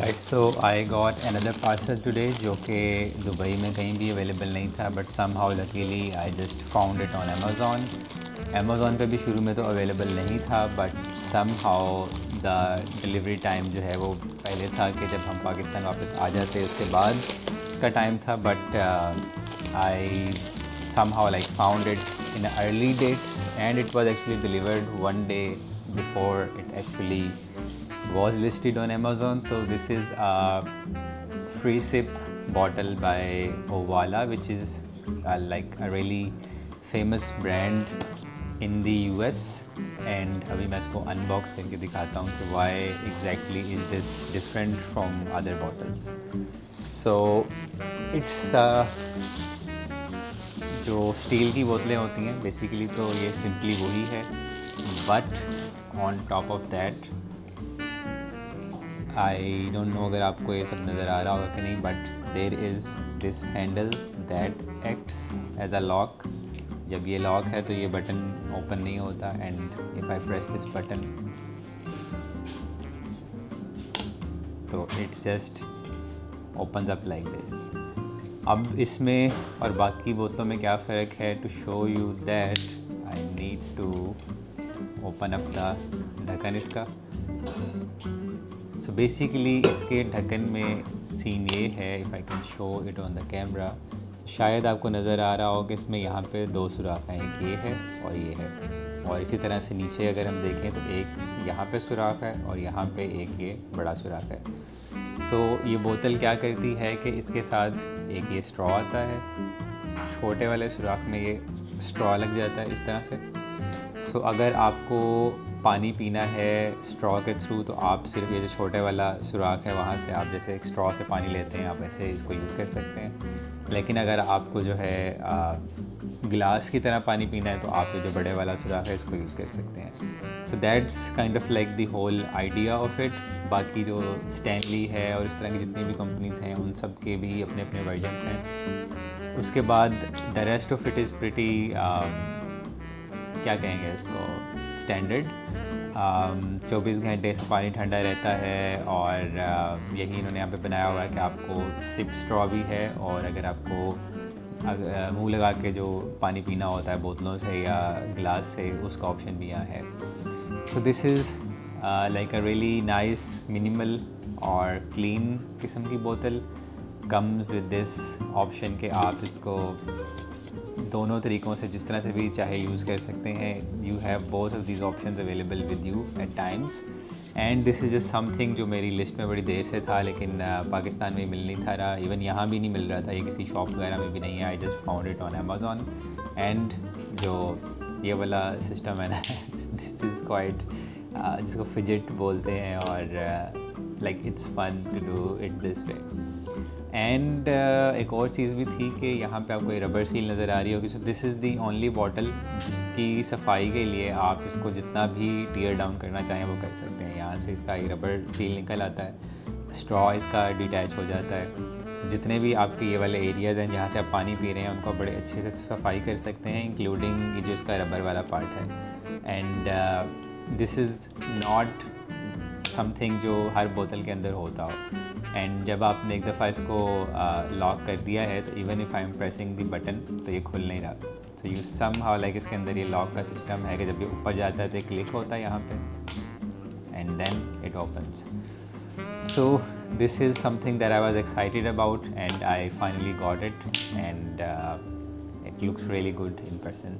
Right so I got another parcel today जो कि Dubai में कहीं भी अवेलेबल नहीं था, but somehow luckily I just found it on Amazon पे भी शुरू में तो अवेलेबल नहीं था, but somehow the delivery time जो है वो पहले था कि जब हम पाकिस्तान वापस आ जाते उसके बाद का टाइम था, but I somehow like found it in early dates and it was actually delivered one day before it actually was listed on Amazon. So this is a free sip bottle by Owala, which is like a really famous brand in the US. And अभी मैं इसको unbox करके दिखाता हूँ कि why exactly is this different from other bottles. So it's जो steel की बोतलें होती हैं बेसिकली तो ये सिंपली वही है, but on top of that I don't know अगर आपको ये सब नज़र आ रहा होगा कि नहीं, but there is this handle that acts as a lock. जब ये लॉक है तो ये बटन ओपन नहीं होता, and if I press this button तो it's just opens up like this. अब इसमें और बाकी बोतलों में क्या फ़र्क है, to show you that I need to open up the ढक्कन इसका. सो बेसिकली इसके ढक्कन में सीन ये है, if I can show it on the camera, शायद आपको नज़र आ रहा हो कि इसमें यहाँ पे दो सुराख हैं, एक ये है और ये है, और इसी तरह से नीचे अगर हम देखें तो एक यहाँ पे सुराख है और यहाँ पे एक ये बड़ा सुराख है. सो ये बोतल क्या करती है कि इसके साथ एक ये स्ट्रॉ आता है, छोटे वाले सुराख में ये स्ट्रॉ लग जाता है इस तरह से. सो अगर आपको पानी पीना है स्ट्रॉ के थ्रू तो आप सिर्फ ये जो छोटे वाला सुराख है वहाँ से आप जैसे एक स्ट्रॉ से पानी लेते हैं, आप ऐसे इसको यूज़ कर सकते हैं. लेकिन अगर आपको जो है गिलास की तरह पानी पीना है तो आप ये जो बड़े वाला सुराख है इसको यूज़ कर सकते हैं. So that's kind of like the whole idea of it. बाकी जो स्टैनली है और इस तरह की जितनी भी कंपनीज़ हैं उन सब के भी अपने अपने वर्जन्स हैं. उसके बाद the rest of it is pretty क्या कहेंगे इसको, स्टैंडर्ड. 24 घंटे से पानी ठंडा रहता है, और यही इन्होंने यहाँ पे बनाया हुआ है कि आपको सिप स्ट्रॉ भी है, और अगर आपको मुंह लगा के जो पानी पीना होता है बोतलों से या गिलास से उसका ऑप्शन भी यहाँ है. सो this is like a really nice minimal और क्लीन किस्म की बोतल. कम्स विद दिस ऑप्शन कि आप इसको दोनों तरीक़ों से जिस तरह से भी चाहे यूज़ कर सकते हैं. You have both of these options available with you at times, and this is just something जो मेरी लिस्ट में बड़ी देर से था, लेकिन पाकिस्तान में मिल नहीं था रहा, इवन यहाँ भी नहीं मिल रहा था, ये किसी शॉप वगैरह में भी नहीं है. I just found it on Amazon, and जो ये वाला सिस्टम है ना दिस इज़ क्वाइट जिसको फिजिट बोलते हैं, और like it's fun to do it this way. And एक और चीज़ भी थी कि यहाँ पे आपको ये रबर सील नज़र आ रही होगी. सो this is the only bottle जिसकी सफाई के लिए आप इसको जितना भी टीयर डाउन करना चाहें वो कर सकते हैं. यहाँ से इसका ये रबर सील निकल आता है, स्ट्रॉ इसका डिटैच हो जाता है. तो जितने भी आपके ये वाले एरियाज़ हैं जहाँ से आप पानी पी रहे हैं उनको बड़े अच्छे से सफाई कर सकते हैं, इंक्लूडिंग ये जो इसका रबर वाला पार्ट है. And this is not something जो हर बोतल के अंदर होता हो. एंड जब आपने एक दफ़ा इसको लॉक कर दिया है तो even if I am pressing the button तो ये खुल नहीं रहा. सो यू समहाउ लाइक इसके अंदर ये लॉक का सिस्टम है कि जब ये ऊपर जाता है तो एक क्लिक होता है यहाँ पे, and then it opens. So this is something that I was excited about, and I finally got it, and it looks really good in person.